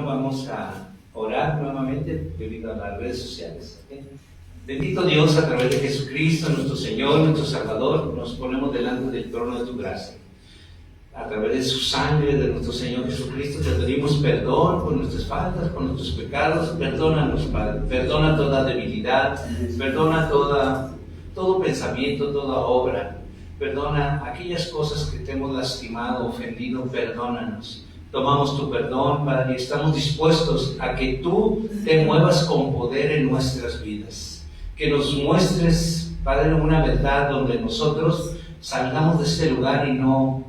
Bueno, vamos a orar nuevamente debido a las redes sociales. ¿Okay? Bendito Dios, a través de Jesucristo, nuestro Señor, nuestro Salvador, nos ponemos delante del trono de tu gracia. A través de su sangre, de nuestro Señor Jesucristo, te pedimos perdón por nuestras faltas, por nuestros pecados. Perdónanos, Padre. Perdona toda debilidad, perdona todo pensamiento, toda obra. Perdona aquellas cosas que te hemos lastimado, ofendido, perdónanos. Tomamos tu perdón, Padre, y estamos dispuestos a que tú te muevas con poder en nuestras vidas. Que nos muestres, Padre, una verdad donde nosotros salgamos de este lugar y no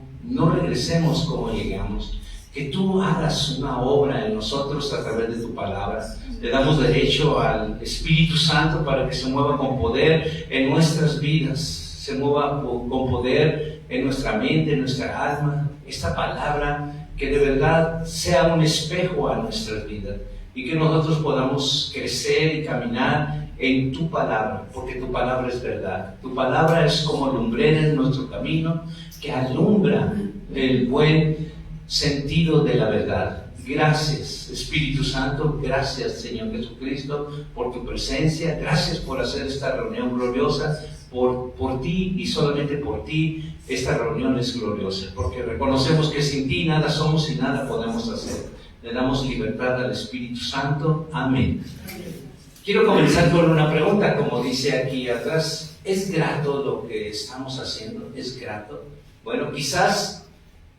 regresemos como llegamos. Que tú hagas una obra en nosotros a través de tu palabra. Le damos derecho al Espíritu Santo para que se mueva con poder en nuestras vidas, se mueva con poder en nuestra mente, en nuestra alma. Esta palabra que de verdad sea un espejo a nuestras vidas y que nosotros podamos crecer y caminar en tu palabra, porque tu palabra es verdad. Tu palabra es como lumbrera en nuestro camino que alumbra el buen sentido de la verdad. Gracias, Espíritu Santo, gracias, Señor Jesucristo, por tu presencia. Gracias por hacer esta reunión gloriosa. Por ti y solamente por ti esta reunión es gloriosa, porque reconocemos que sin ti nada somos y nada podemos hacer. Le damos libertad al Espíritu Santo. Amén. Quiero comenzar con una pregunta, como dice aquí atrás. ¿Es grato lo que estamos haciendo? ¿Es grato? Bueno, quizás,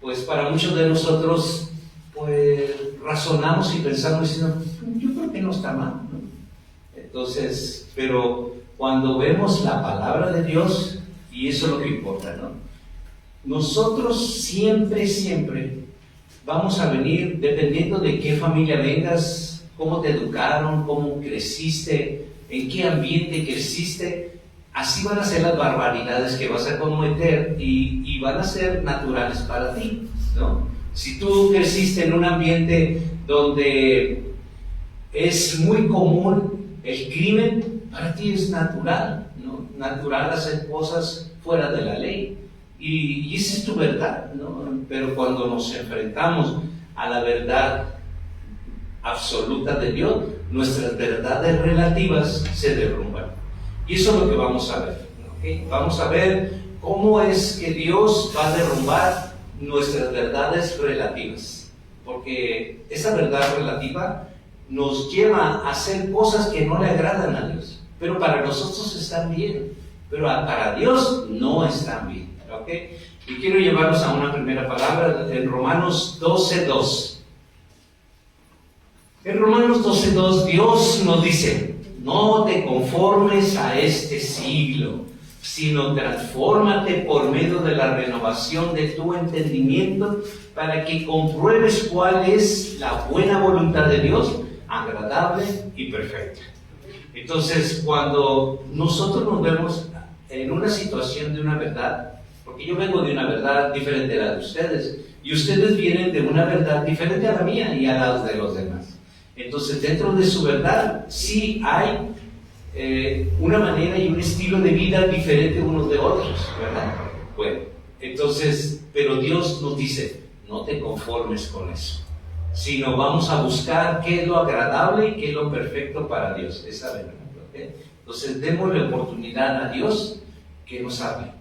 pues para muchos de nosotros, pues razonamos y pensamos diciendo, yo creo que no está mal, ¿no? Entonces, pero cuando vemos la palabra de Dios, y eso es lo que importa, ¿no? Nosotros siempre vamos a venir, dependiendo de qué familia vengas, cómo te educaron, cómo creciste, en qué ambiente creciste, así van a ser las barbaridades que vas a cometer y van a ser naturales para ti, ¿no? Si tú creciste en un ambiente donde es muy común el crimen, para ti es natural, ¿no? Natural hacer cosas fuera de la ley. Y esa es tu verdad, ¿no? Pero cuando nos enfrentamos a la verdad absoluta de Dios, nuestras verdades relativas se derrumban. Y eso es lo que vamos a ver, ¿okay? Vamos a ver cómo es que Dios va a derrumbar nuestras verdades relativas. Porque esa verdad relativa nos lleva a hacer cosas que no le agradan a Dios. Pero para nosotros están bien, pero para Dios no están bien, ¿ok? Y quiero llevarlos a una primera palabra en Romanos 12:2. En Romanos 12:2 Dios nos dice, no te conformes a este siglo, sino transfórmate por medio de la renovación de tu entendimiento para que compruebes cuál es la buena voluntad de Dios, agradable y perfecta. Entonces, cuando nosotros nos vemos en una situación de una verdad, porque yo vengo de una verdad diferente a la de ustedes, y ustedes vienen de una verdad diferente a la mía y a la de los demás. Entonces, dentro de su verdad, sí hay una manera y un estilo de vida diferente unos de otros, ¿verdad? Bueno, entonces, pero Dios nos dice, no te conformes con eso, sino vamos a buscar qué es lo agradable y qué es lo perfecto para Dios, esa verdad, ¿okay? Entonces démosle oportunidad a Dios que nos hable,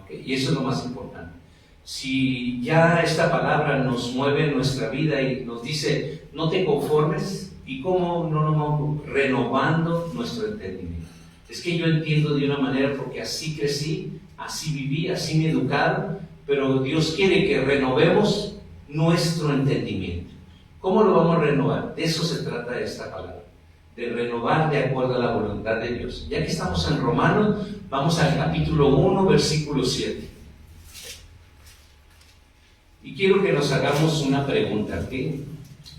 ¿okay? Y eso es lo más importante. Si ya esta palabra nos mueve en nuestra vida y nos dice no te conformes, ¿y cómo no nos vamos renovando nuestro entendimiento? Es que yo entiendo de una manera porque así crecí, así viví, así me educaron, pero Dios quiere que renovemos nuestro entendimiento. ¿Cómo lo vamos a renovar? De eso se trata esta palabra, de renovar de acuerdo a la voluntad de Dios. Ya que estamos en Romanos, vamos al capítulo 1, versículo 7. Y quiero que nos hagamos una pregunta, ¿ok?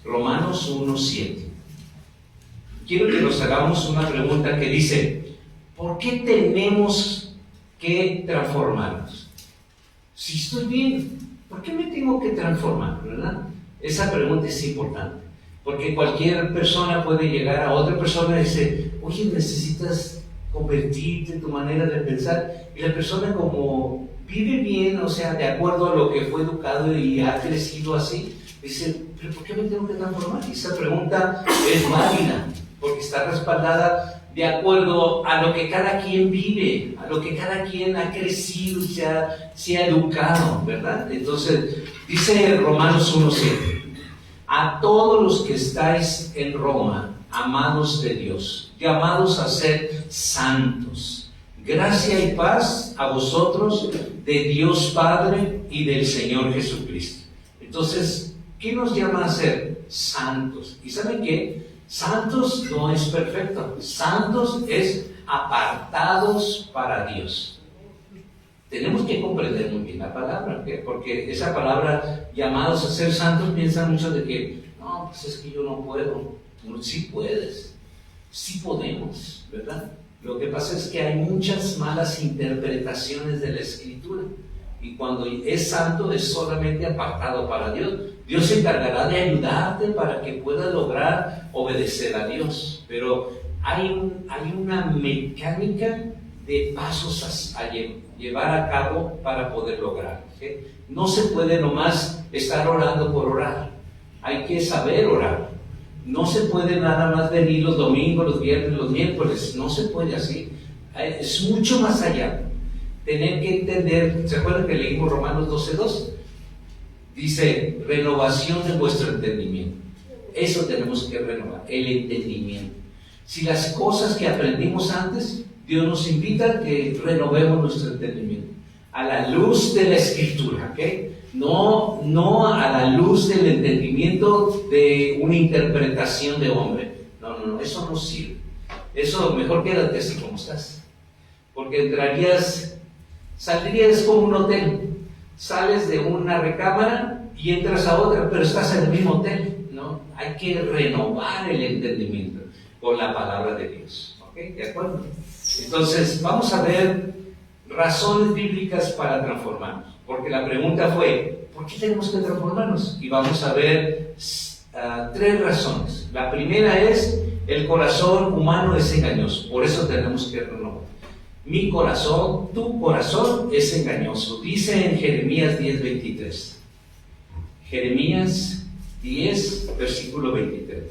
Romanos 1, 7. Quiero que nos hagamos una pregunta que dice, ¿por qué tenemos que transformarnos? Si estoy bien, ¿por qué me tengo que transformar, verdad? Esa pregunta es importante, porque cualquier persona puede llegar a otra persona y decir, oye, necesitas convertirte tu manera de pensar, y la persona como vive bien, o sea, de acuerdo a lo que fue educado y ha crecido así, dice, ¿pero por qué me tengo que transformar? Y esa pregunta es válida, porque está respaldada de acuerdo a lo que cada quien vive, a lo que cada quien ha crecido y se ha educado, ¿verdad? Entonces, dice Romanos 1:7, a todos los que estáis en Roma, amados de Dios, llamados a ser santos, gracia y paz a vosotros de Dios Padre y del Señor Jesucristo. Entonces, ¿qué nos llama a ser santos? ¿Y saben qué? Santos no es perfecto, santos es apartados para Dios. Tenemos que comprender muy bien la palabra, ¿qué? Porque esa palabra, llamados a ser santos, piensan mucho de que, no, pues es que yo no puedo. No, sí puedes, sí podemos, ¿verdad? Lo que pasa es que hay muchas malas interpretaciones de la Escritura, y cuando es santo es solamente apartado para Dios. Dios se encargará de ayudarte para que puedas lograr obedecer a Dios, pero hay una mecánica de pasos a llevar a cabo para poder lograr, ¿sí? No se puede nomás estar orando por orar, hay que saber orar. No se puede nada más venir los domingos, los viernes, los miércoles, no se puede así, es mucho más allá. Tener que entender, ¿se acuerdan que leímos Romanos 12:2? Dice, renovación de vuestro entendimiento. Eso tenemos que renovar, el entendimiento. Si las cosas que aprendimos antes, Dios nos invita a que renovemos nuestro entendimiento a la luz de la Escritura, ¿ok? No a la luz del entendimiento de una interpretación de hombre. No, eso no sirve. Eso mejor quédate así como estás, porque saldrías como un hotel. Sales de una recámara y entras a otra, pero estás en el mismo hotel, ¿no? Hay que renovar el entendimiento con la palabra de Dios, ¿ok? ¿De acuerdo? Entonces, vamos a ver razones bíblicas para transformarnos, porque la pregunta fue, ¿por qué tenemos que transformarnos? Y vamos a ver 3 razones. La primera es, el corazón humano es engañoso, por eso tenemos que renovar. Mi corazón, tu corazón es engañoso. Dice en Jeremías 10:23. Jeremías 10, versículo 23.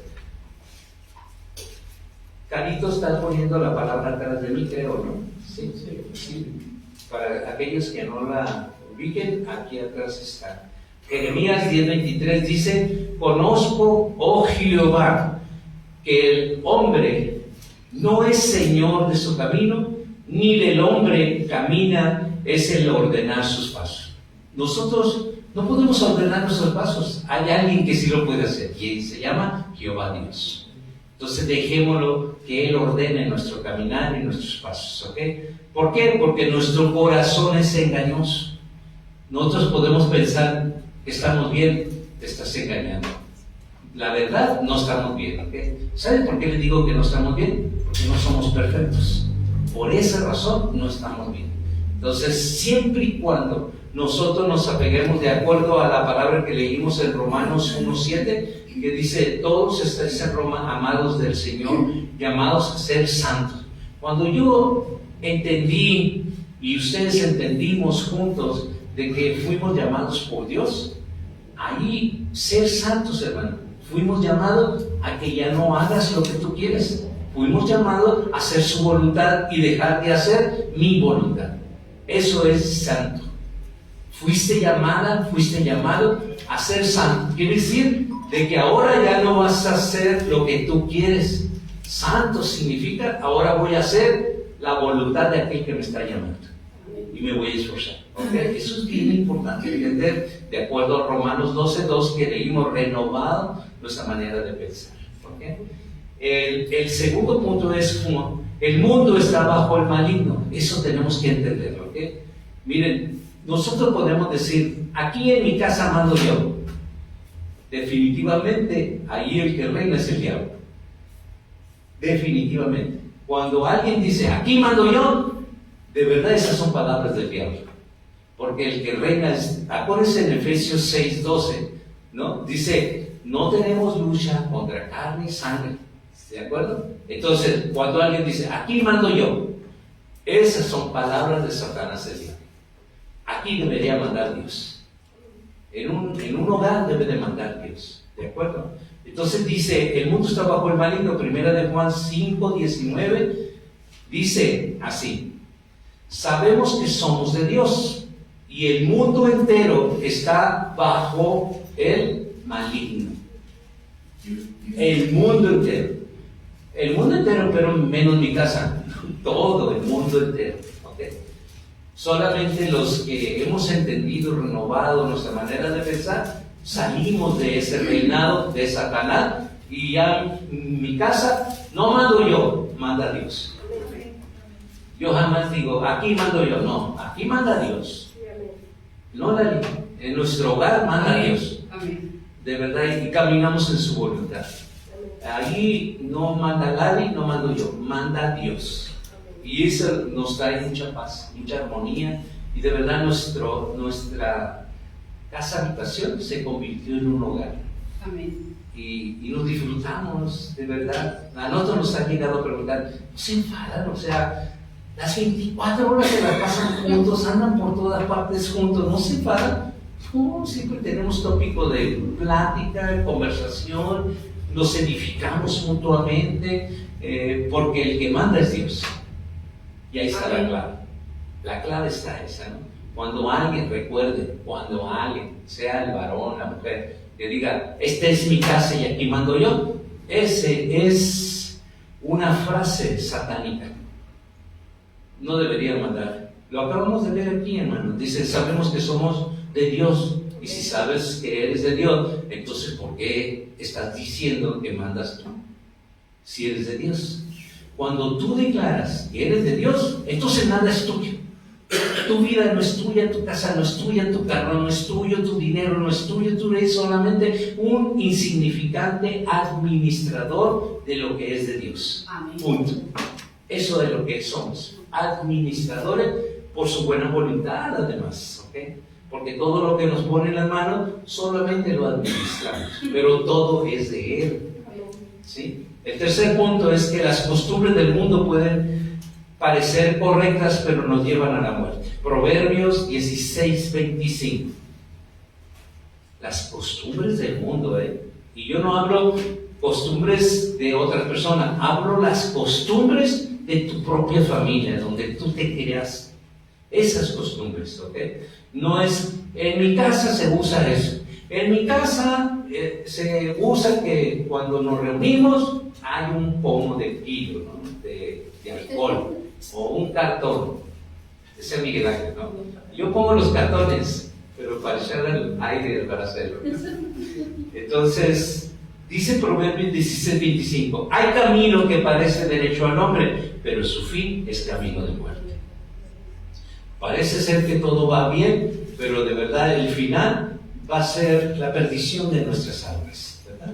Carito está poniendo la palabra atrás de mí, creo, ¿no? Sí. Para aquellos que no la ubiquen, aquí atrás está. Jeremías 10:23 dice, conozco, oh Jehová, que el hombre no es señor de su camino, ni del hombre camina es el ordenar sus pasos. Nosotros no podemos ordenar nuestros pasos. Hay alguien que sí lo puede hacer, y se llama Jehová Dios. Entonces dejémoslo que Él ordene nuestro caminar y nuestros pasos, ¿ok? ¿Por qué? Porque nuestro corazón es engañoso. Nosotros podemos pensar que estamos bien, te estás engañando. La verdad, no estamos bien, ¿ok? ¿Saben por qué les digo que no estamos bien? Porque no somos perfectos. Por esa razón no estamos bien. Entonces, siempre y cuando nosotros nos apeguemos de acuerdo a la palabra que leímos en Romanos 1:7, que dice, todos estáis en Roma, amados del Señor, llamados a ser santos. Cuando yo entendí y ustedes entendimos juntos de que fuimos llamados por Dios, ahí ser santos, hermano, fuimos llamados a que ya no hagas lo que tú quieres. Fuimos llamados a hacer su voluntad y dejar de hacer mi voluntad. Eso es santo. Fuiste llamado a ser santo. Quiere decir de que ahora ya no vas a hacer lo que tú quieres. Santo significa, ahora voy a hacer la voluntad de aquel que me está llamando. Y me voy a esforzar. ¿Okay? Eso es bien importante entender, de acuerdo a Romanos 12:2 que leímos, renovado nuestra manera de pensar. ¿Okay? El segundo punto es, el mundo está bajo el maligno. Eso tenemos que entenderlo, ¿ok? Miren, nosotros podemos decir, aquí en mi casa mando yo. Definitivamente, ahí el que reina es el diablo. Definitivamente. Cuando alguien dice, aquí mando yo, de verdad esas son palabras del diablo. Porque el que reina es, acuérdense en Efesios 6:12, ¿no? Dice, no tenemos lucha contra carne y sangre. ¿De acuerdo? Entonces, cuando alguien dice, aquí mando yo, esas son palabras de Satanás el diablo. Aquí debería mandar Dios. En un hogar debe de mandar Dios. ¿De acuerdo? Entonces dice, el mundo está bajo el maligno. Primera de Juan 5:19 dice así: sabemos que somos de Dios y el mundo entero está bajo el maligno. El mundo entero. El mundo entero, pero menos mi casa. Todo el mundo entero. ¿Okay? Solamente los que hemos entendido, renovado nuestra manera de pensar, salimos de ese reinado de Satanás, y ya en mi casa no mando yo, manda Dios. Yo jamás digo, aquí mando yo, no, aquí manda Dios. No, en nuestro hogar manda Dios. De verdad, y caminamos en su voluntad. Allí no manda nadie, no mando yo, manda Dios. Y eso nos trae mucha paz, mucha armonía, y de verdad nuestra casa habitación se convirtió en un hogar. Amén. Y nos disfrutamos, de verdad. A nosotros nos han llegado a preguntar, ¿no se enfadan? O sea, las 24 horas se la pasan juntos, andan por todas partes juntos, ¿no se enfadan? No, siempre tenemos tópico de plática, conversación, nos edificamos mutuamente, porque el que manda es Dios. Y ahí está la clave. La clave está esa, ¿no? Cuando alguien, recuerde, cuando alguien, sea el varón, la mujer, que diga, esta es mi casa y aquí mando yo, ese es una frase satánica. No debería mandar. Lo acabamos de ver aquí, hermano. Dice, sabemos que somos de Dios. Y si sabes que eres de Dios, entonces ¿por qué estás diciendo que mandas tú? Si eres de Dios. Cuando tú declaras que eres de Dios, entonces nada es tuyo. Tu vida no es tuya, tu casa no es tuya, tu carro no es tuyo, tu dinero no es tuyo. Tú eres solamente un insignificante administrador de lo que es de Dios. Amén. Punto. Eso es lo que somos. Administradores por su buena voluntad, además. ¿Okay? Porque todo lo que nos pone en las manos solamente lo administramos, pero todo es de Él. ¿Sí? El tercer punto es que las costumbres del mundo pueden parecer correctas, pero nos llevan a la muerte. Proverbios 16:25. Las costumbres del mundo, y yo no hablo costumbres de otras personas, hablo las costumbres de tu propia familia, donde tú te creas. Esas costumbres, ¿ok? No es, en mi casa se usa eso. En mi casa se usa que cuando nos reunimos hay un pomo de kilo, ¿no? de alcohol, o un cartón. Ese es Miguel Ángel, ¿no? Yo pongo los cartones, pero para echar el aire para hacerlo. Entonces, dice Proverbios 16:25, hay camino que parece derecho al hombre, pero su fin es camino de muerte. Parece ser que todo va bien, pero de verdad el final va a ser la perdición de nuestras almas, ¿verdad?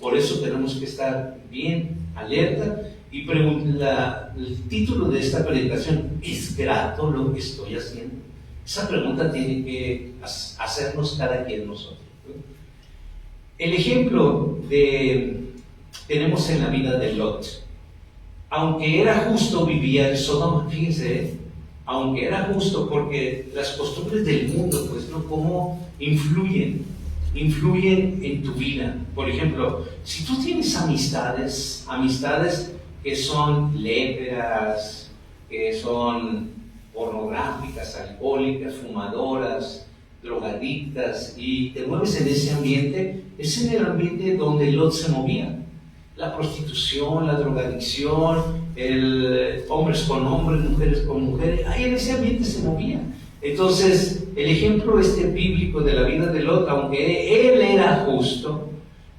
Por eso tenemos que estar bien alerta y el título de esta predicación, ¿es grato lo que estoy haciendo? Esa pregunta tiene que hacernos cada quien nosotros, ¿no? El ejemplo tenemos en la vida de Lot. Aunque era justo, vivía en Sodoma, fíjense, aunque era justo, porque las costumbres del mundo, pues, ¿no? ¿Cómo influyen en tu vida? Por ejemplo, si tú tienes amistades que son léperas, que son pornográficas, alcohólicas, fumadoras, drogadictas, y te mueves en ese ambiente, es en el ambiente donde Lot se movía. La prostitución, la drogadicción, hombres con hombres, mujeres con mujeres, ahí en ese ambiente se movía. Entonces, el ejemplo bíblico de la vida de Lot, aunque él era justo,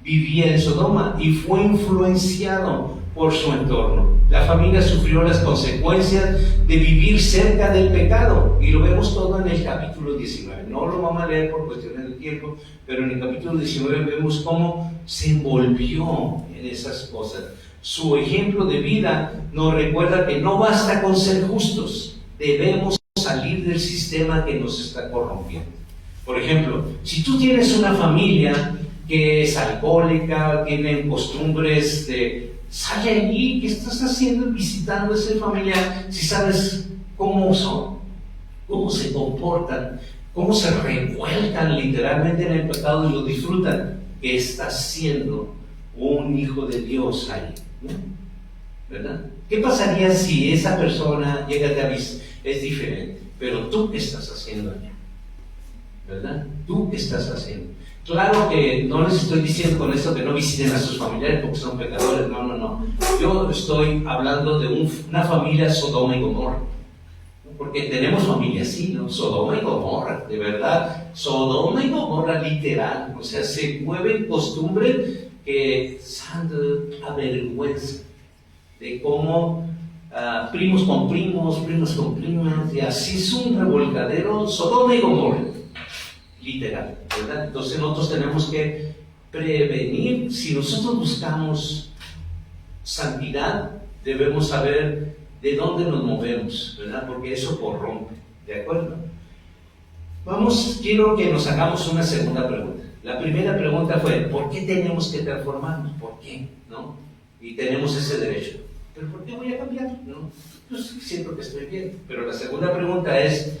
vivía en Sodoma y fue influenciado por su entorno. La familia sufrió las consecuencias de vivir cerca del pecado, y lo vemos todo en el capítulo 19. No lo vamos a leer por cuestiones de tiempo, pero en el capítulo 19 vemos cómo se envolvió en esas cosas. Su ejemplo de vida nos recuerda que no basta con ser justos, debemos salir del sistema que nos está corrompiendo. Por ejemplo, si tú tienes una familia que es alcohólica, tienen costumbres sal de allí, ¿qué estás haciendo visitando a esa familia si sabes cómo son, cómo se comportan, cómo se revuelcan literalmente en el pecado y lo disfrutan? que estás siendo un hijo de Dios ahí, ¿no? ¿Verdad? ¿Qué pasaría si esa persona llega a te avisar? Es diferente, pero tú qué estás haciendo allá, ¿verdad? ¿Tú qué estás haciendo? Claro que no les estoy diciendo con esto que no visiten a sus familiares porque son pecadores, no. Yo estoy hablando de una familia Sodoma y Gomorra, porque tenemos familias así, ¿no? Sodoma y Gomorra, de verdad, Sodoma y Gomorra literal, o sea, se mueven costumbres que avergüenza de cómo primos con primos, primas con primas, y así es un revolcadero, Sodoma y Gomorra, literal, ¿verdad? Entonces nosotros tenemos que prevenir. Si nosotros buscamos santidad, debemos saber de dónde nos movemos, ¿verdad? Porque eso corrompe, ¿de acuerdo? Quiero que nos hagamos una segunda pregunta. La primera pregunta fue, ¿por qué tenemos que transformarnos? ¿Por qué? ¿No? Y tenemos ese derecho. ¿Pero por qué voy a cambiar? ¿No? Yo siento que estoy bien. Pero la segunda pregunta es,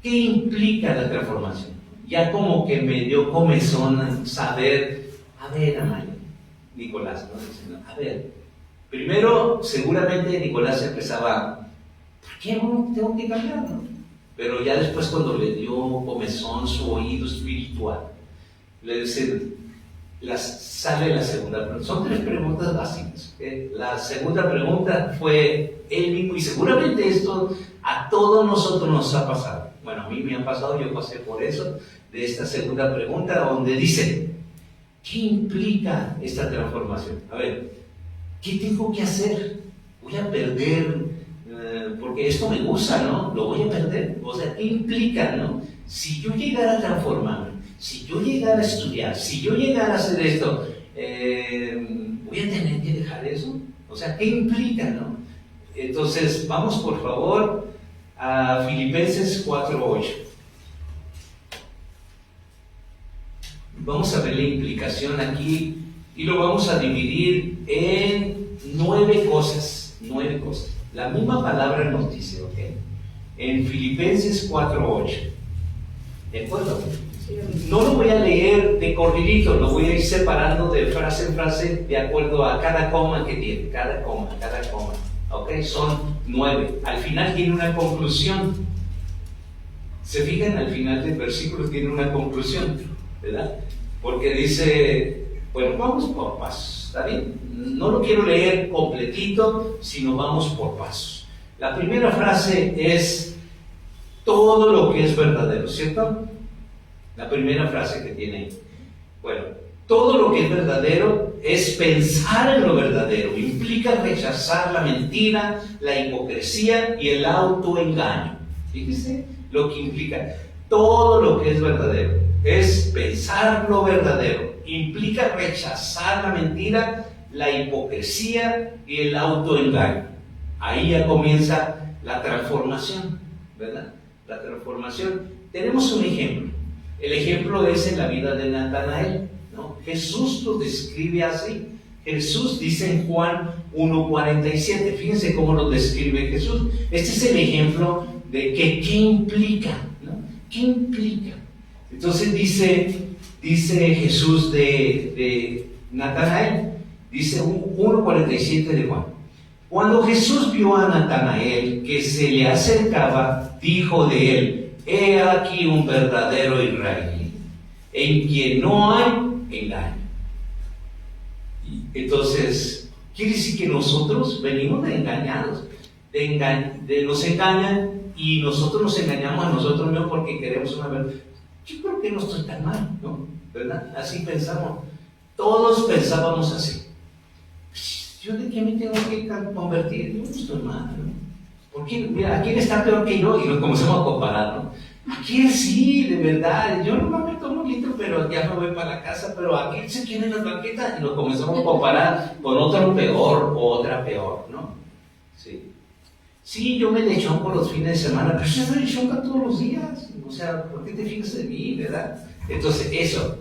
¿qué implica la transformación? Ya como que me dio comezón saber, a ver, Amalia, Nicolás, ¿no? Diciendo, a ver, primero seguramente Nicolás empezaba, ¿por qué no tengo que cambiar? ¿No? Pero ya después cuando le dio comezón su oído espiritual, le dice, sale la segunda pregunta. Son 3 preguntas básicas. La segunda pregunta fue él mismo, y seguramente esto a todos nosotros nos ha pasado. Bueno, a mí me ha pasado, yo pasé por eso, de esta segunda pregunta, donde dice, ¿qué implica esta transformación? A ver, ¿qué tengo que hacer? Voy a perder, porque esto me gusta, ¿no? Lo voy a perder. O sea, ¿qué implica, no? Si yo llegara a transformarme, si yo llegara a estudiar, si yo llegara a hacer esto, ¿voy a tener que dejar eso? O sea, ¿qué implica, no? Entonces, vamos por favor a Filipenses 4:8. Vamos a ver la implicación aquí y lo vamos a dividir en 9 cosas. 9 cosas. La misma palabra nos dice, ¿ok? En Filipenses 4:8. ¿De acuerdo? No lo voy a leer de corridito, lo voy a ir separando de frase en frase de acuerdo a cada coma que tiene, cada coma. ¿Ok? Son 9. Al final tiene una conclusión. Se fijan, al final del versículo tiene una conclusión, ¿verdad? Porque dice, bueno, vamos por pasos, ¿está bien? No lo quiero leer completito, sino vamos por pasos. La primera frase es todo lo que es verdadero, ¿cierto? La primera frase que tiene ahí. Bueno, todo lo que es verdadero es pensar en lo verdadero. Implica rechazar la mentira, la hipocresía y el autoengaño. Fíjese lo que implica. Todo lo que es verdadero es pensar lo verdadero. Implica rechazar la mentira, la hipocresía y el autoengaño. Ahí ya comienza la transformación, ¿verdad? La transformación. Tenemos un ejemplo. El ejemplo es en la vida de Natanael, ¿no? Jesús lo describe así. Jesús dice en Juan 1:47, fíjense cómo lo describe Jesús. Este es el ejemplo de que qué implica, ¿no? ¿Qué implica? Entonces dice Jesús de Natanael, dice 1:47 de Juan. Cuando Jesús vio a Natanael que se le acercaba, dijo de él, he aquí un verdadero israelí, en quien no hay engaño. Entonces, quiere decir que nosotros venimos de engañados, nos engañan y nosotros nos engañamos a nosotros mismos porque queremos una verdad. Yo creo que no estoy tan mal, ¿no? ¿Verdad? Así pensamos. Todos pensábamos así. ¿Yo de qué me tengo que convertir? Yo no estoy mal, ¿no? Porque, mira, ¿a quién está peor que yo? Y nos comenzamos a comparar, ¿no? Aquí sí, de verdad, yo no me tomo un litro, pero ya me voy para la casa, pero aquí se quieren las banquetas y nos comenzamos a comparar con otro peor o otra peor, ¿no? Sí, yo me lechonco los fines de semana, pero yo me lechonca todos los días, o sea, ¿por qué te fijas en mí, verdad? Entonces, eso.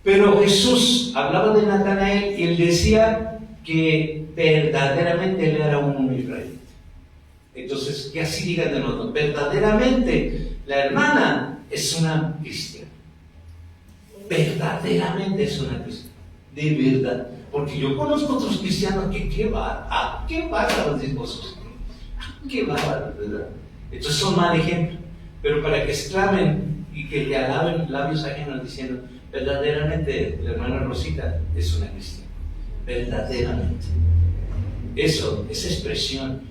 Pero Jesús hablaba de Natanael y él decía que verdaderamente él era un israelita. Entonces, que así digan de nosotros, verdaderamente la hermana es una cristiana. verdaderamente es una cristiana. De verdad. Porque yo conozco otros cristianos que qué bárbaros esposos. Qué bárbaros, ¿verdad? Entonces son mal ejemplo. Pero para que exclamen y que le alaben labios ajenos diciendo, verdaderamente la hermana Rosita es una cristiana. Verdaderamente. Eso, esa expresión.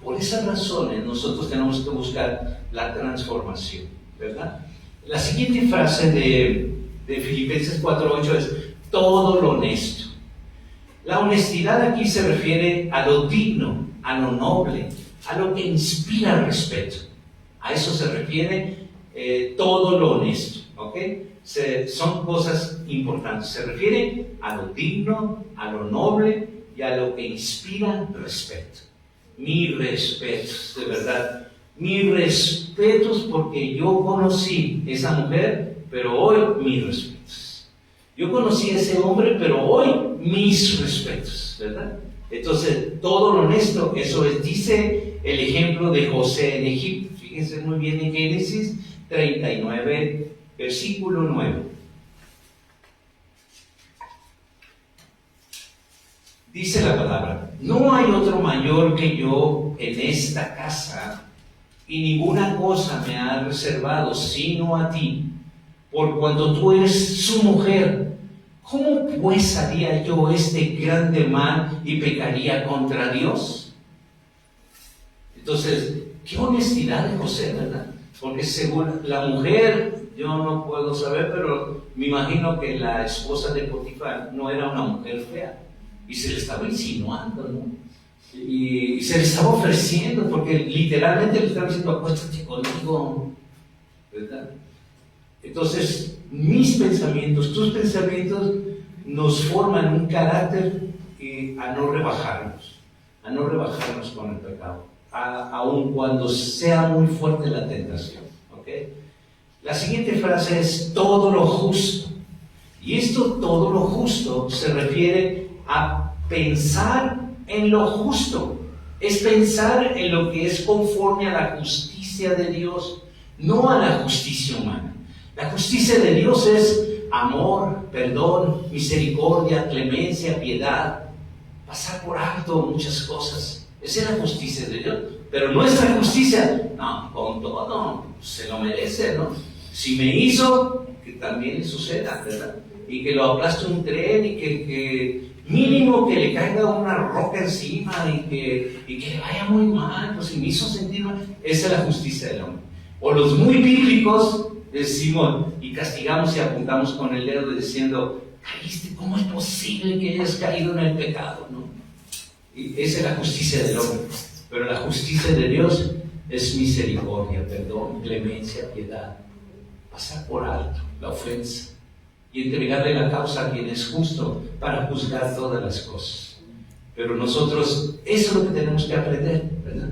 Por esas razones nosotros tenemos que buscar la transformación, ¿verdad? La siguiente frase de Filipenses 4:8 es todo lo honesto. La honestidad aquí se refiere a lo digno, a lo noble, a lo que inspira respeto. A eso se refiere todo lo honesto, ¿ok? Son cosas importantes. Se refiere a lo digno, a lo noble y a lo que inspira respeto. Mis respetos, de verdad. Mis respetos porque yo conocí esa mujer, pero hoy mis respetos. Yo conocí a ese hombre, pero hoy mis respetos, ¿verdad? Entonces, todo lo honesto, eso es, dice el ejemplo de José en Egipto. Fíjense muy bien en Génesis 39, versículo 9. Dice la palabra, no hay otro mayor que yo en esta casa, y ninguna cosa me ha reservado sino a ti, por cuanto tú eres su mujer. ¿Cómo pues haría yo este grande mal y pecaría contra Dios? Entonces, qué honestidad de José, ¿verdad? Porque según la mujer, yo no puedo saber, pero me imagino que la esposa de Potifar no era una mujer fea. Y se le estaba insinuando, ¿no? Y se le estaba ofreciendo, porque literalmente le estaba diciendo, acuéstate conmigo, ¿verdad? Entonces, mis pensamientos, tus pensamientos, nos forman un carácter a no rebajarnos con el pecado, aun cuando sea muy fuerte la tentación, ¿ok? La siguiente frase es todo lo justo. Y esto, todo lo justo, se refiere a pensar en lo justo. Es pensar en lo que es conforme a la justicia de Dios, no a la justicia humana. La justicia de Dios es amor, perdón, misericordia, clemencia, piedad, pasar por alto muchas cosas. Esa es la justicia de Dios. Pero nuestra justicia, no, con todo, se lo merece, ¿no? Si me hizo, que también le suceda, ¿verdad? Y que lo aplaste un tren y que mínimo que le caiga una roca encima y que le vaya muy mal, pues si me hizo sentir mal. Esa es la justicia del hombre. O los muy bíblicos decimos y castigamos y apuntamos con el dedo diciendo, caíste, ¿cómo es posible que hayas caído en el pecado? ¿No? Y esa es la justicia del hombre. Pero la justicia de Dios es misericordia, perdón, clemencia, piedad, pasar por alto la ofensa y entregarle la causa a quien es justo para juzgar todas las cosas. Pero nosotros, eso es lo que tenemos que aprender, ¿verdad?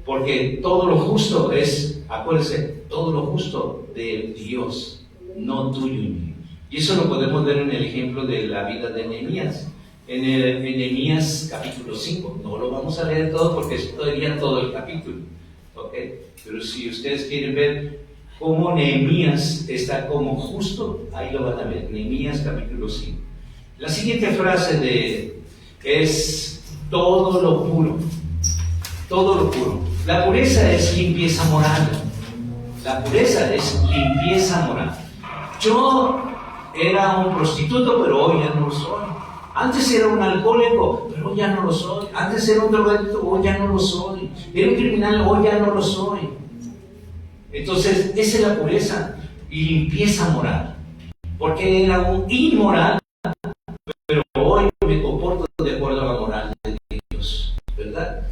Porque todo lo justo es, acuérdense, todo lo justo de Dios, no tuyo y mío. Y eso lo podemos ver en el ejemplo de la vida de Nehemías. En Nehemías capítulo 5, no lo vamos a leer todo porque es todavía todo el capítulo, ¿ok? Pero si ustedes quieren ver cómo Nehemías está como justo, ahí lo van a ver, Nehemías capítulo 5. La siguiente frase es todo lo puro, todo lo puro. La pureza es limpieza moral, la pureza es limpieza moral. Yo era un prostituto, pero hoy ya no lo soy. Antes era un alcohólico, pero hoy ya no lo soy. Antes era un drogadicto, hoy ya no lo soy. Era un criminal, hoy ya no lo soy. Entonces, esa es la pureza y limpieza moral. Porque era un inmoral, pero hoy me comporto de acuerdo a la moral de Dios, ¿verdad?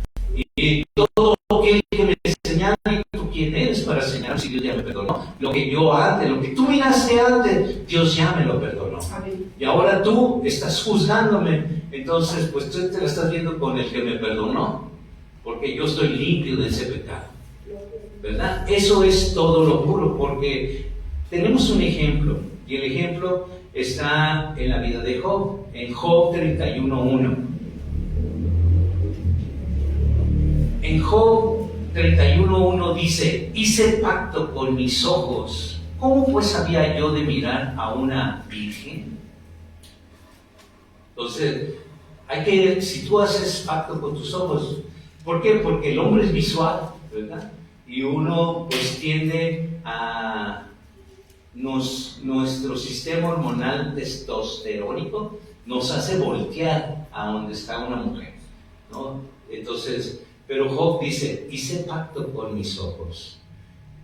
Y todo aquel que me señala, ¿tú quién eres para señalar si Dios ya me perdonó? Lo que yo antes, lo que tú miraste antes, Dios ya me lo perdonó. Y ahora tú estás juzgándome, entonces pues tú te la estás viendo con el que me perdonó, porque yo estoy limpio de ese pecado, ¿verdad? Eso es todo lo puro, porque tenemos un ejemplo, y el ejemplo está en la vida de Job, en Job 31:1. En Job 31:1 dice, hice pacto con mis ojos ¿cómo pues había yo de mirar a una virgen? Entonces, si tú haces pacto con tus ojos, ¿por qué? Porque el hombre es visual, ¿verdad? Y uno pues tiende a nuestro sistema hormonal testosterónico nos hace voltear a donde está una mujer, ¿no? Entonces, pero Job dice, hice pacto con mis ojos.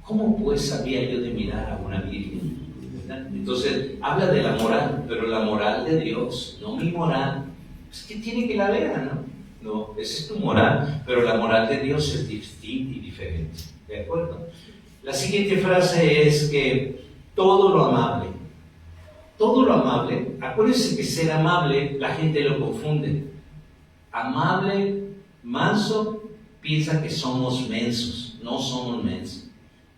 ¿Cómo pues había yo de mirar a una virgen? ¿Verdad? Entonces, habla de la moral, pero la moral de Dios, no mi moral. Es que tiene que la vea, ¿no? No, esa es tu moral, pero la moral de Dios es distinta y diferente. ¿De acuerdo? La siguiente frase es que todo lo amable, acuérdense que ser amable, la gente lo confunde. Amable, manso, piensa que somos mensos. No somos mensos,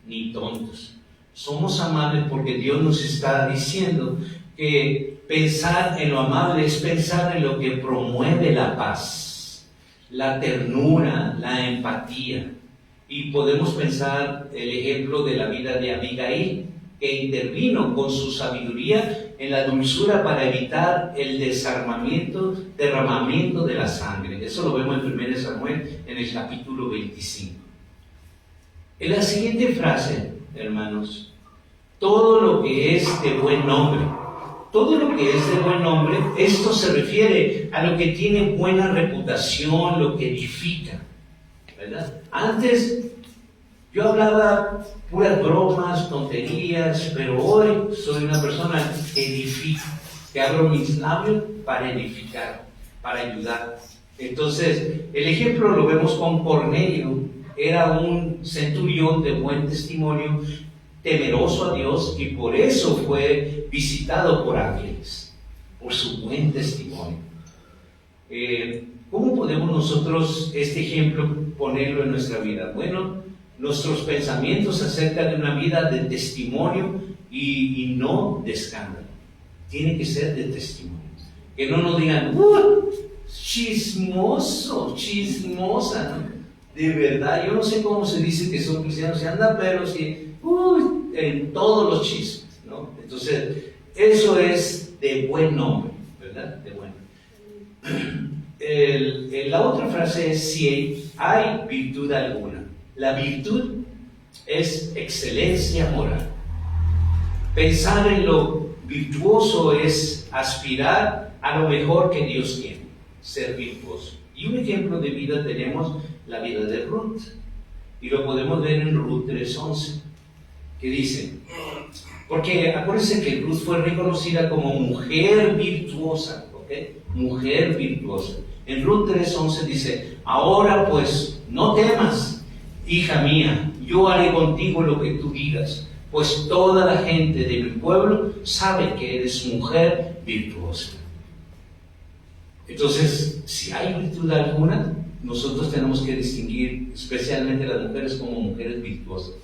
ni tontos. Somos amables porque Dios nos está diciendo que pensar en lo amable es pensar en lo que promueve la paz, la ternura, la empatía. Y podemos pensar el ejemplo de la vida de Abigail, que intervino con su sabiduría en la dulzura para evitar el derramamiento de la sangre. Eso lo vemos en 1 Samuel, en el capítulo 25. En la siguiente frase, hermanos, todo lo que es de buen nombre. Todo lo que es de buen nombre, esto se refiere a lo que tiene buena reputación, lo que edifica, ¿verdad? Antes yo hablaba puras bromas, tonterías, pero hoy soy una persona que edifica, que abro mis labios para edificar, para ayudar. Entonces, el ejemplo lo vemos con Cornelio. Era un centurión de buen testimonio, temeroso a Dios, y por eso fue visitado por ángeles, por su buen testimonio. ¿Cómo podemos nosotros este ejemplo ponerlo en nuestra vida? Bueno, nuestros pensamientos acerca de una vida de testimonio y no de escándalo. Tiene que ser de testimonio. Que no nos digan, chismoso, chismosa, ¿no? De verdad, yo no sé cómo se dice que son cristianos, se anda, pero sí, en todos los chismes, ¿no? Entonces, eso es de buen nombre, ¿verdad? De buen. La otra frase es, si hay virtud alguna. La virtud es excelencia moral. Pensar en lo virtuoso es aspirar a lo mejor que Dios quiere, ser virtuoso. Y un ejemplo de vida tenemos la vida de Ruth, y lo podemos ver en Ruth 3:11, que dice, porque acuérdense que Ruth fue reconocida como mujer virtuosa, ¿ok? Mujer virtuosa. En Ruth 3:11 dice, ahora pues no temas, hija mía, yo haré contigo lo que tú digas, pues toda la gente de mi pueblo sabe que eres mujer virtuosa. Entonces, si hay virtud alguna, nosotros tenemos que distinguir especialmente las mujeres como mujeres virtuosas.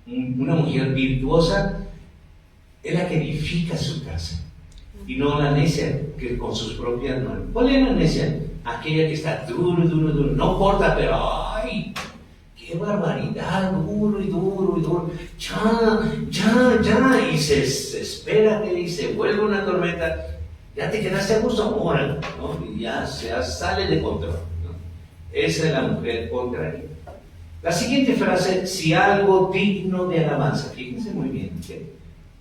Una mujer virtuosa es la que edifica su casa, y no la necia que con sus propias manos. ¿Cuál es la necia? Aquella que está duro, no importa, pero ¡ay! ¡Qué barbaridad! Duro, ya, y se espera y se vuelve una tormenta. Ya te quedaste a gusto ahora, ¿no? Y ya sale de control, ¿no? Esa es la mujer contraria. La siguiente frase, si algo digno de alabanza. Fíjense muy bien, ¿sí?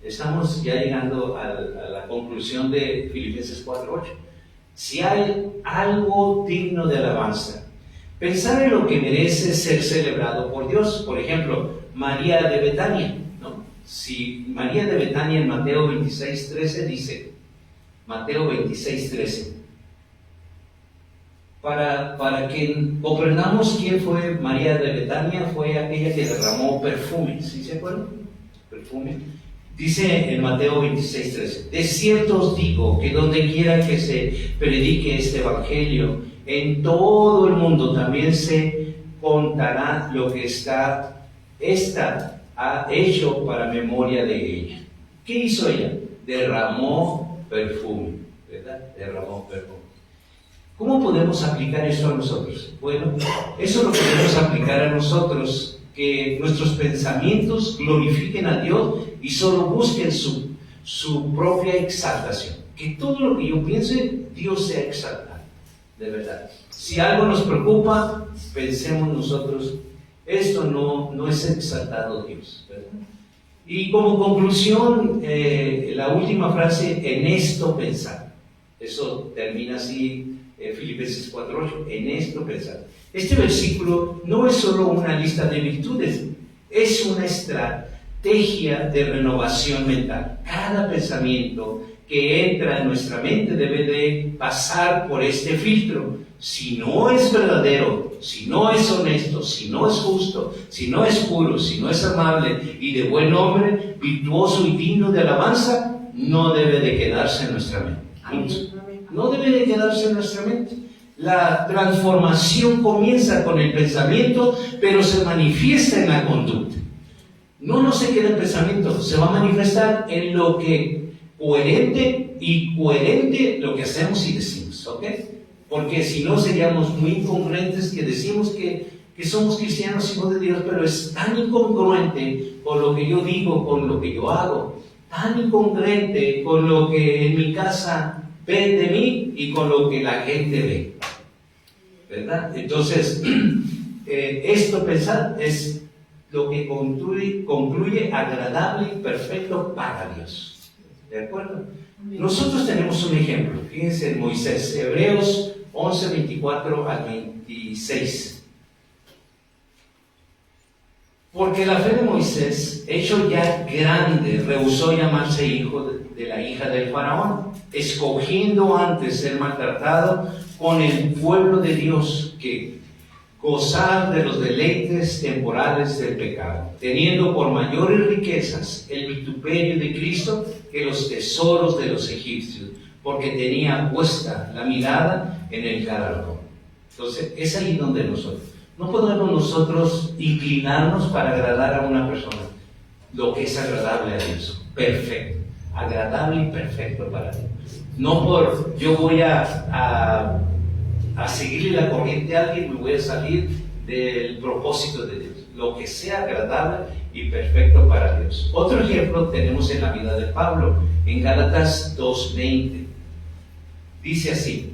Estamos ya llegando a la conclusión de Filipenses 4:8. Si hay algo digno de alabanza, pensar en lo que merece ser celebrado por Dios. Por ejemplo, María de Betania, ¿no? Si María de Betania en Mateo 26:13 dice, Mateo 26:13, para que comprendamos quién fue María de Betania, fue aquella que derramó perfume, ¿sí se acuerdan? Perfume. Dice en Mateo 26:13, de cierto os digo que donde quiera que se predique este evangelio, en todo el mundo también se contará lo que esta ha hecho para memoria de ella. ¿Qué hizo ella? Derramó perfume, ¿verdad? Derramó perfume. ¿Cómo podemos aplicar eso a nosotros? Bueno, eso lo podemos aplicar a nosotros que nuestros pensamientos glorifiquen a Dios y solo busquen su propia exaltación. Que todo lo que yo piense, Dios sea exaltado, de verdad. Si algo nos preocupa, pensemos nosotros, esto no es exaltado Dios, ¿verdad? Y como conclusión, la última frase, en esto pensar. Eso termina así, Filipenses 4:8, en esto pensar. Este versículo no es solo una lista de virtudes, es una estrategia de renovación mental. Cada pensamiento que entra en nuestra mente debe de pasar por este filtro. Si no es verdadero, si no es honesto, si no es justo, si no es puro, si no es amable y de buen nombre, virtuoso y digno de alabanza, no debe de quedarse en nuestra mente. No debe de quedarse en nuestra mente. La transformación comienza con el pensamiento, pero se manifiesta en la conducta. No se queda en pensamiento, se va a manifestar en lo que coherente lo que hacemos y decimos, ¿ok? Porque si no seríamos muy incongruentes que decimos que somos cristianos, hijos de Dios, pero es tan incongruente con lo que yo digo, con lo que yo hago, tan incongruente con lo que en mi casa ven de mí y con lo que la gente ve, ¿verdad? Entonces, esto pensar es lo que concluye agradable y perfecto para Dios, ¿de acuerdo? Nosotros tenemos un ejemplo, fíjense en Moisés, Hebreos 11, 24 al 26. Porque la fe de Moisés, hecho ya grande, rehusó llamarse hijo de la hija del faraón, escogiendo antes ser maltratado con el pueblo de Dios que gozar de los deleites temporales del pecado, teniendo por mayores riquezas el vituperio de Cristo que los tesoros de los egipcios, porque tenía puesta la mirada en el galardón. Entonces, es ahí donde no podemos nosotros inclinarnos para agradar a una persona. Lo que es agradable a Dios, perfecto, agradable y perfecto para Dios. No por yo voy a seguirle la corriente a alguien, me voy a salir del propósito de Dios. Lo que sea agradable y perfecto para Dios. Otro ejemplo tenemos en la vida de Pablo, en Gálatas 2:20. Dice así: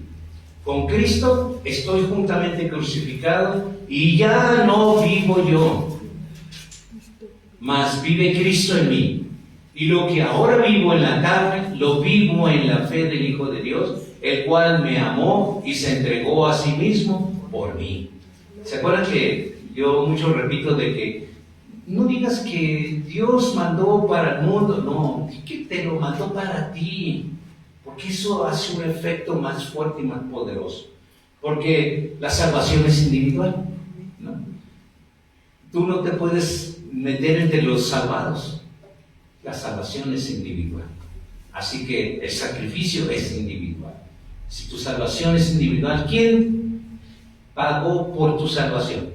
con Cristo estoy juntamente crucificado y ya no vivo yo, mas vive Cristo en mí. Y lo que ahora vivo en la carne, lo vivo en la fe del Hijo de Dios, el cual me amó y se entregó a sí mismo por mí. ¿Se acuerdan que yo mucho repito de que no digas que Dios mandó para el mundo? No, que te lo mandó para ti. Porque eso hace un efecto más fuerte y más poderoso. Porque la salvación es individual, ¿no? Tú no te puedes meter entre los salvados. La salvación es individual. Así que el sacrificio es individual. Si tu salvación es individual, ¿quién pagó por tu salvación?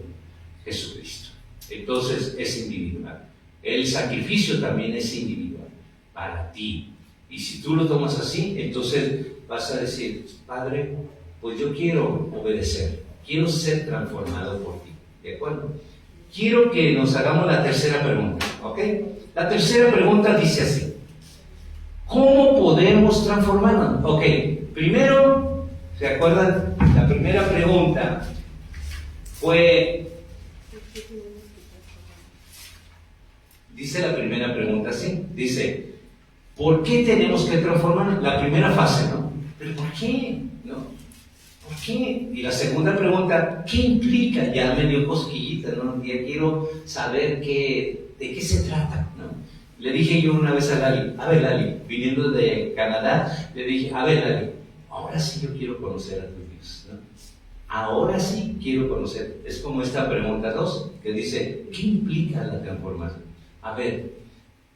Jesucristo. Entonces es individual. El sacrificio también es individual, para ti. Y si tú lo tomas así, entonces vas a decir: Padre, pues yo quiero obedecer, quiero ser transformado por ti, ¿de acuerdo? Quiero que nos hagamos la tercera pregunta, ¿ok? La tercera pregunta dice así: ¿cómo podemos transformarnos? Ok, primero, ¿se acuerdan? La primera pregunta fue, dice la primera pregunta así, dice: ¿por qué tenemos que transformarnos? La primera fase, ¿no? ¿Pero por qué? ¿No? ¿Por qué? Y la segunda pregunta, ¿qué implica? Ya me dio cosquillita, ¿no? Ya quiero saber de qué se trata, ¿no? Le dije yo una vez a Lali: a ver, Lali, viniendo de Canadá, le dije: a ver, Lali, ahora sí yo quiero conocer a tu Dios, ¿no? Ahora sí quiero conocer. Es como esta pregunta 2, que dice: ¿qué implica la transformación? A ver,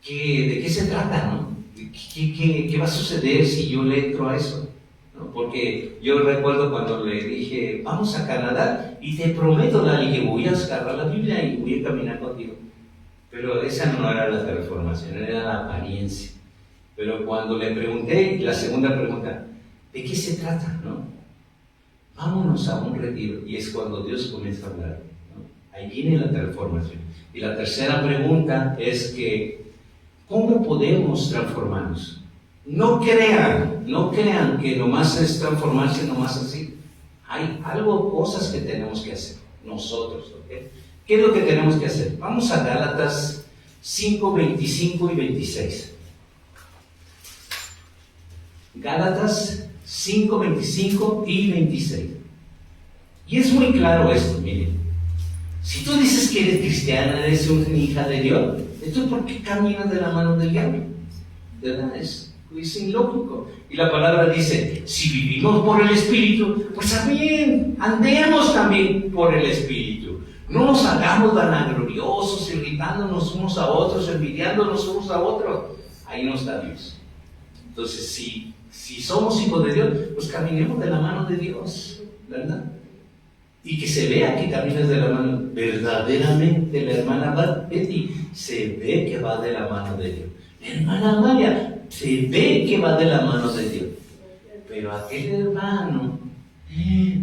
¿de qué se trata, no? ¿Qué va a suceder si yo le entro a eso? ¿No? Porque yo recuerdo cuando le dije: vamos a Canadá y te prometo, Lali, que voy a agarrar la Biblia y voy a caminar contigo. Pero esa no era la transformación, era la apariencia. Pero cuando le pregunté, la segunda pregunta: ¿de qué se trata, no? Vámonos a un retiro. Y es cuando Dios comienza a hablar, ¿no? Ahí viene la transformación. Y la tercera pregunta es que, ¿cómo podemos transformarnos? No crean que nomás es transformarse nomás así. Hay cosas que tenemos que hacer nosotros, ¿ok? ¿Qué es lo que tenemos que hacer? Vamos a Gálatas 5, 25 y 26. Gálatas 5, 25 y 26. Y es muy claro esto, miren. Si tú dices que eres cristiana, eres una hija de Dios, entonces ¿por qué caminas de la mano del diablo? ¿Verdad? Es ilógico. Y la palabra dice, si vivimos por el Espíritu, pues también andemos también por el Espíritu. No nos hagamos vanagloriosos, irritándonos unos a otros, envidiándonos unos a otros. Ahí no está Dios. Entonces, si somos hijos de Dios, pues caminemos de la mano de Dios, ¿verdad? Y que se vea que caminas de la mano. Verdaderamente la hermana Betty se ve que va de la mano de Dios. La hermana Maya se ve que va de la mano de Dios. Pero aquel hermano,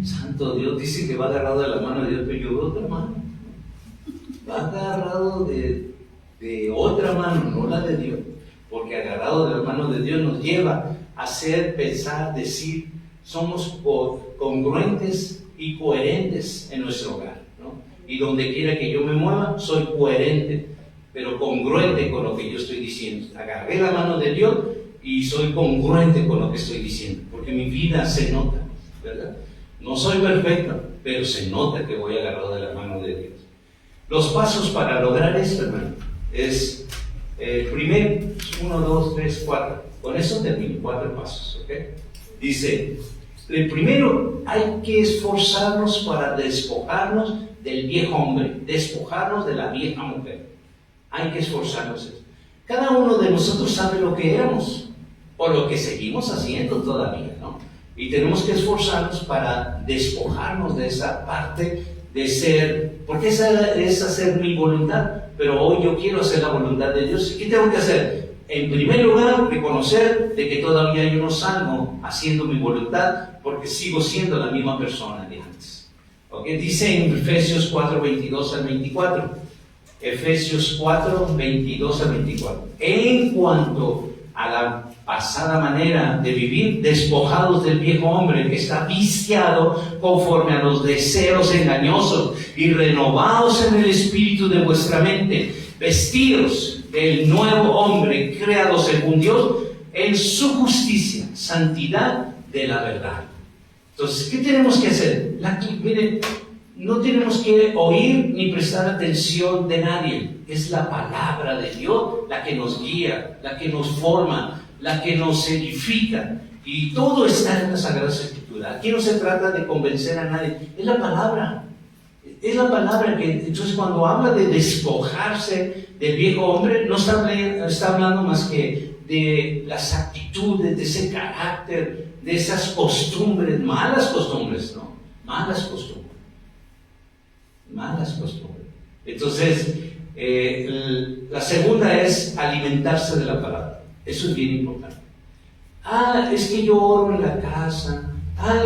santo Dios, dice que va agarrado de la mano de Dios, pero yo veo otra mano. Va agarrado de otra mano, no la de Dios. Porque agarrado de la mano de Dios nos lleva a hacer, pensar, decir, somos congruentes y coherentes en nuestro hogar, ¿no? Y donde quiera que yo me mueva, soy coherente, pero congruente con lo que yo estoy diciendo. Agarré la mano de Dios y soy congruente con lo que estoy diciendo, porque mi vida se nota, ¿verdad? No soy perfecto, pero se nota que voy agarrado de la mano de Dios. Los pasos para lograr esto, hermano, es primero, 1, 2, 3, 4. Con eso termino, 4 pasos, ¿ok? Dice, el primero, hay que esforzarnos para despojarnos del viejo hombre, despojarnos de la vieja mujer. Hay que esforzarnos. Cada uno de nosotros sabe lo que éramos, o lo que seguimos haciendo todavía, ¿no? Y tenemos que esforzarnos para despojarnos de esa parte de ser, porque esa es hacer mi voluntad, pero hoy yo quiero hacer la voluntad de Dios. ¿Qué tengo que hacer? En primer lugar, reconocer de que todavía yo no salgo haciendo mi voluntad, porque sigo siendo la misma persona de antes. ¿Okay? Dice en Efesios 4, 22 al 24. Efesios 4, 22 al 24. En cuanto a la pasada manera de vivir, despojados del viejo hombre que está viciado conforme a los deseos engañosos y renovados en el espíritu de vuestra mente, vestidos del nuevo hombre creado según Dios en su justicia, santidad de la verdad. Entonces, ¿qué tenemos que hacer? Miren, no tenemos que oír ni prestar atención de nadie. Es la palabra de Dios la que nos guía, la que nos forma, la que nos edifica. Y todo está en la Sagrada Escritura. Aquí no se trata de convencer a nadie. Es la palabra. Es la palabra que, entonces, cuando habla de despojarse del viejo hombre, no está hablando más que de las actitudes, de ese carácter, de esas costumbres, malas costumbres, ¿no? Malas costumbres. Entonces, la segunda es alimentarse de la palabra. Eso es bien importante. Es que yo oro en la casa.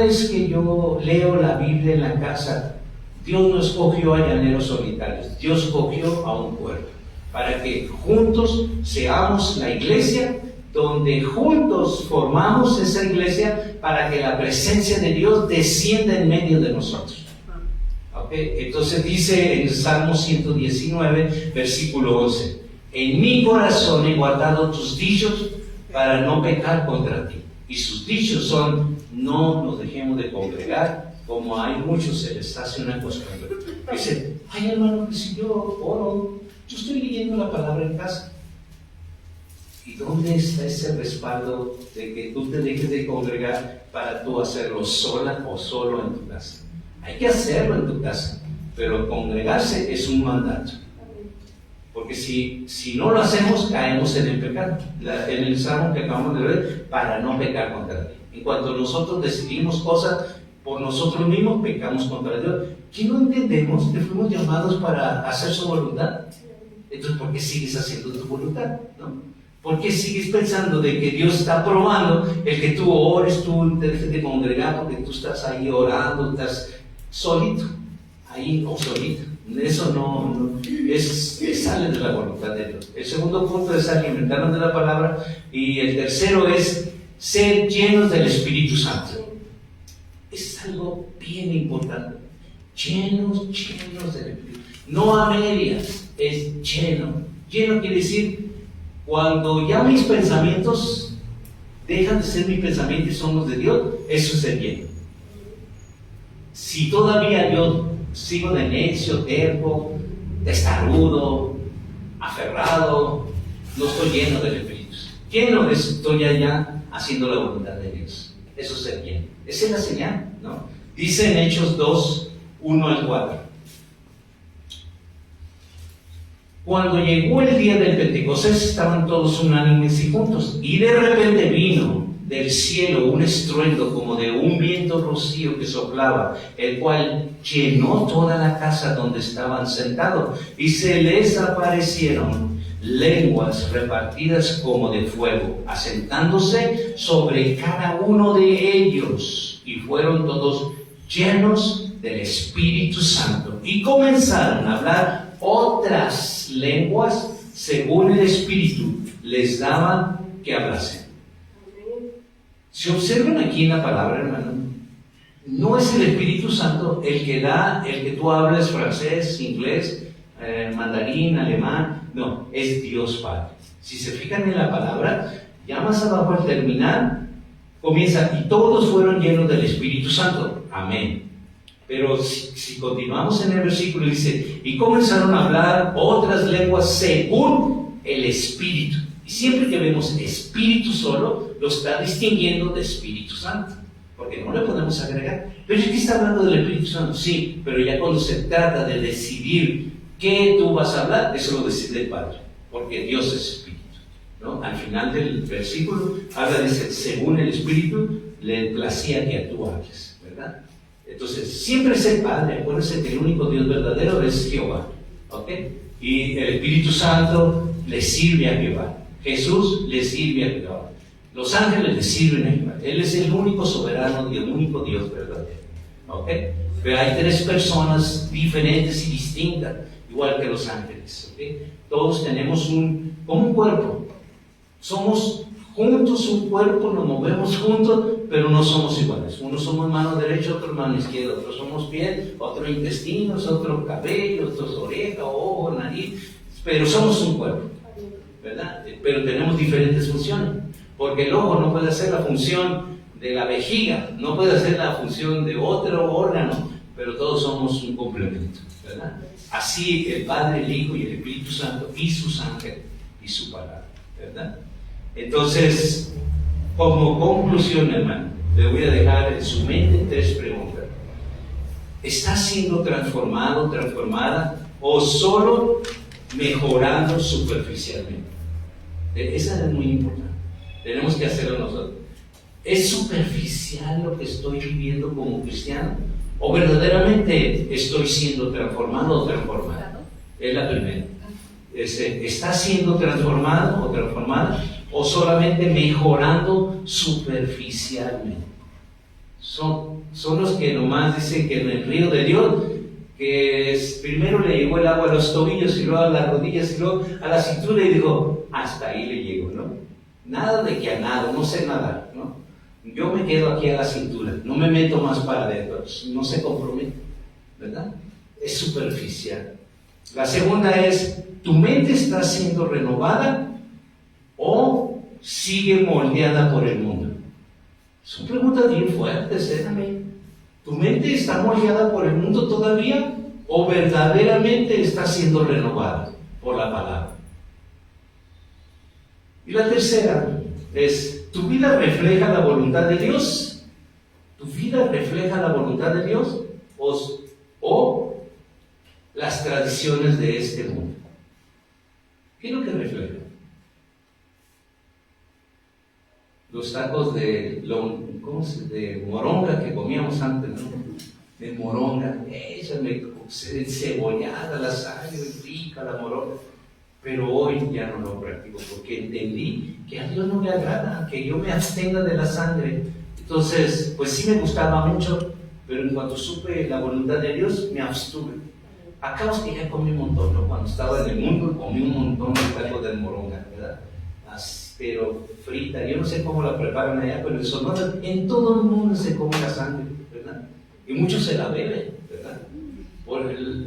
Es que yo leo la Biblia en la casa. Dios no escogió a llaneros solitarios. Dios escogió a un pueblo para que juntos seamos la iglesia, donde juntos formamos esa iglesia para que la presencia de Dios descienda en medio de nosotros. ¿Okay? Entonces dice en Salmo 119, versículo 11, en mi corazón he guardado tus dichos para no pecar contra ti. Y sus dichos son, no nos dejemos de congregar, como hay muchos, se les hace una costumbre. Dicen, hermano, que si yo oro, yo estoy leyendo la palabra en casa. ¿Y dónde está ese respaldo de que tú te dejes de congregar para tú hacerlo sola o solo en tu casa? Hay que hacerlo en tu casa, pero congregarse es un mandato. Porque si no lo hacemos, caemos en el pecado. En el salmo que acabamos de ver, para no pecar contra Dios. En cuanto nosotros decidimos cosas por nosotros mismos, pecamos contra Dios. ¿Qué no entendemos? Que fuimos llamados para hacer su voluntad. Entonces, ¿por qué sigues haciendo tu voluntad? ¿No? ¿Por qué sigues pensando de que Dios está probando el que tú ores, tú te dejes de congregar porque tú estás ahí orando, estás solito, ahí o solito? Eso sale de la voluntad de Dios. El segundo punto es alimentarnos de la palabra. Y el tercero es ser llenos del Espíritu Santo. Es algo bien importante. Llenos del Espíritu. No a medias, es lleno. Lleno quiere decir, cuando ya mis pensamientos dejan de ser mis pensamientos y son los de Dios, eso es ser lleno. Si todavía yo sigo de necio, terco, testarudo, aferrado, no estoy lleno del Espíritu. Lleno estoy allá haciendo la voluntad de Dios. Eso es ser lleno. Esa es la señal, ¿no? Dice en Hechos 2, 1 al 4. Cuando llegó el día del Pentecostés, estaban todos unánimes y juntos, y de repente vino del cielo un estruendo como de un viento rocío que soplaba, el cual llenó toda la casa donde estaban sentados, y se les aparecieron lenguas repartidas como de fuego, asentándose sobre cada uno de ellos, y fueron todos llenos del Espíritu Santo, y comenzaron a hablar otras lenguas según el Espíritu les daba que hablasen. Si observan aquí en la palabra, hermano, no es el Espíritu Santo el que tú hables francés, inglés, mandarín, alemán, no, es Dios Padre. Si se fijan en la palabra, ya más abajo al terminar, comienza, y todos fueron llenos del Espíritu Santo. Amén. Pero si continuamos en el versículo, dice, y comenzaron a hablar otras lenguas según el Espíritu. Y siempre que vemos Espíritu solo, lo está distinguiendo de Espíritu Santo, porque no le podemos agregar. Pero es que está hablando del Espíritu Santo, sí, pero ya cuando se trata de decidir qué tú vas a hablar, eso lo decide el Padre, porque Dios es Espíritu, ¿no? Al final del versículo habla, dice, según el Espíritu le placía que tú hables, ¿verdad? Entonces, siempre es el Padre. Acuérdense que el único Dios verdadero es Jehová, ¿ok? Y el Espíritu Santo le sirve a Jehová. Jesús le sirve a Jehová. Los ángeles le sirven a Jehová. Él es el único soberano y el único Dios verdadero, ¿ok? Pero hay tres personas diferentes y distintas, igual que los ángeles, ¿ok? Todos tenemos como un cuerpo. Somos juntos un cuerpo, nos movemos juntos, pero no somos iguales. Unos somos mano derecha, otro mano izquierda, otros somos piel, otro intestinos, otro cabello, otros oreja, ojo, nariz, pero somos un cuerpo, ¿verdad? Pero tenemos diferentes funciones, porque el ojo no puede hacer la función de la vejiga, no puede hacer la función de otro órgano, pero todos somos un complemento, ¿verdad? Así el Padre, el Hijo y el Espíritu Santo y sus ángeles y su palabra, ¿verdad? Entonces, como conclusión, hermano, le voy a dejar en su mente tres preguntas. ¿Está siendo transformado, transformada, o solo mejorando superficialmente? Esa es muy importante. Tenemos que hacerlo nosotros. ¿Es superficial lo que estoy viviendo como cristiano? ¿O verdaderamente estoy siendo transformado o transformada? Es la primera. ¿Está siendo transformado o transformada? ¿O solamente mejorando superficialmente? Son los que nomás dicen que en el río de Dios, primero le llegó el agua a los tobillos y luego a las rodillas y luego a la cintura y dijo, hasta ahí le llegó, ¿no? Nada de que a nada, no sé nadar, ¿no? Yo me quedo aquí a la cintura, no me meto más para adentro, no se compromete, ¿verdad? Es superficial. La segunda es, ¿tu mente está siendo renovada o sigue moldeada por el mundo? Son preguntas bien fuertes, ¿eh? ¿Tu mente está moldeada por el mundo todavía o verdaderamente está siendo renovada por la palabra? Y la tercera es, ¿tu vida refleja la voluntad de Dios? ¿Tu vida refleja la voluntad de Dios o las tradiciones de este mundo? ¿Qué es lo que refleja? Los tacos de moronga que comíamos antes, ¿no? De moronga, échame cebollada, la sangre rica, la moronga. Pero hoy ya no lo practico porque entendí que a Dios no le agrada que yo me abstenga de la sangre. Entonces, pues sí me gustaba mucho, pero en cuanto supe la voluntad de Dios, me abstuve. Acá que ya comí un montón, ¿no? Cuando estaba en el mundo comí un montón de tacos de moronga, ¿verdad? Pero frita, yo no sé cómo la preparan allá, pero en Sonora, en todo el mundo se come la sangre, ¿verdad? Y muchos se la beben, ¿verdad?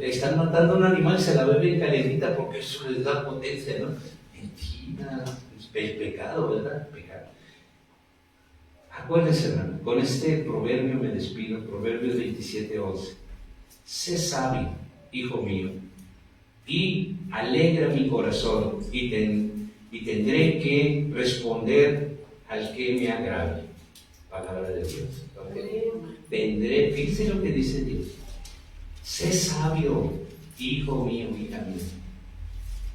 Están matando a un animal y se la beben calientita porque eso les da potencia, ¿no? Mentira, es pecado, ¿verdad? Pecado. Acuérdense, hermano, con este proverbio me despido, Proverbios 27:11. Sé sabio, hijo mío, y alegra mi corazón, y tendré que responder al que me agrave. Palabra de Dios. ¿Okay? Fíjense lo que dice Dios. Sé sabio, hijo mío, hija mía,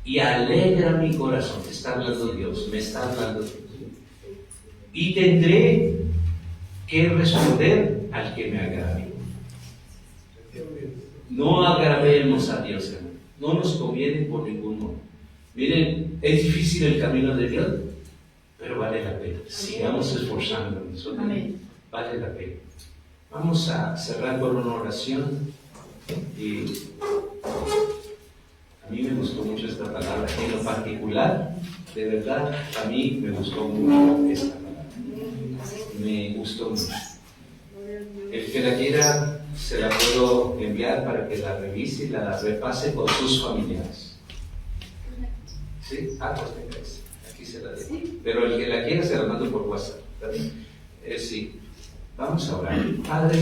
y alegra mi corazón. Te está hablando Dios, me está hablando Dios. Y tendré que responder al que me agrave. No agravemos a Dios, hermano. No nos conviene por ningún modo. Miren, es difícil el camino de Dios, pero vale la pena. Sigamos esforzándonos. Vale la pena. Vamos a cerrar con una oración. Y a mí me gustó mucho esta palabra. En lo particular, de verdad, a mí me gustó mucho esta palabra. Me gustó mucho. El que la quiera, se la puedo enviar para que la revise y la repase con sus familiares. ¿Sí? Pues tengáis. Aquí se la dejo. Pero el que la quiera, se la mando por WhatsApp. Sí. Vamos a orar. Padre,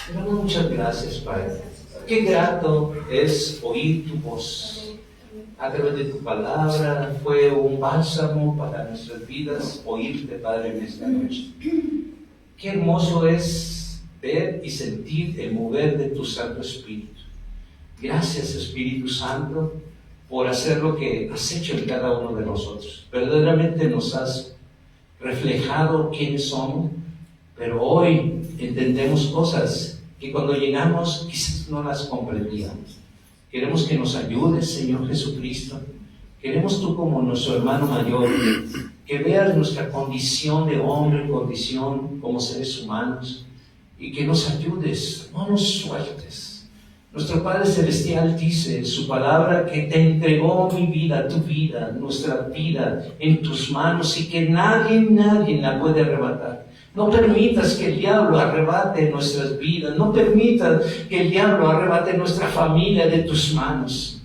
te damos muchas gracias, Padre. Qué grato es oír tu voz. A través de tu palabra fue un bálsamo para nuestras vidas oírte, Padre, en esta noche. Qué hermoso es ver y sentir el mover de tu Santo Espíritu. Gracias, Espíritu Santo, por hacer lo que has hecho en cada uno de nosotros. Verdaderamente nos has reflejado quiénes somos, pero hoy entendemos cosas que cuando llegamos quizás no las comprendíamos. Queremos que nos ayudes, Señor Jesucristo. Queremos tú como nuestro hermano mayor, que veas nuestra condición de hombre, condición como seres humanos, y que nos ayudes, no nos sueltes. Nuestro Padre Celestial dice en su palabra que te entregó mi vida, tu vida, nuestra vida en tus manos, y que nadie la puede arrebatar. No permitas que el diablo arrebate nuestras vidas. No permitas que el diablo arrebate nuestra familia de tus manos.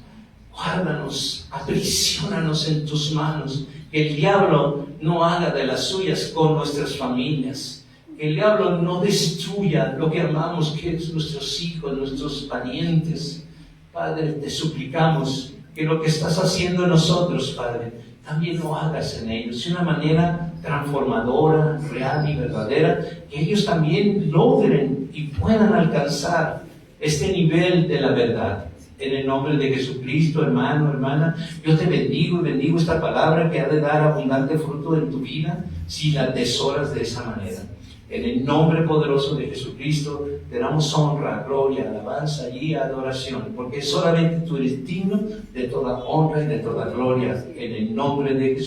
Guárdanos, aprisionanos en tus manos. Que el diablo no haga de las suyas con nuestras familias. Que el diablo no destruya lo que amamos, que es nuestros hijos, nuestros parientes. Padre, te suplicamos que lo que estás haciendo en nosotros, Padre, también lo hagas en ellos de una manera transformadora, real y verdadera, que ellos también logren y puedan alcanzar este nivel de la verdad. En el nombre de Jesucristo, hermano, hermana, yo te bendigo y bendigo esta palabra que ha de dar abundante fruto en tu vida si la atesoras de esa manera. En el nombre poderoso de Jesucristo te damos honra, gloria, alabanza y adoración, porque solamente tú eres digno de toda honra y de toda gloria. En el nombre de Jesucristo.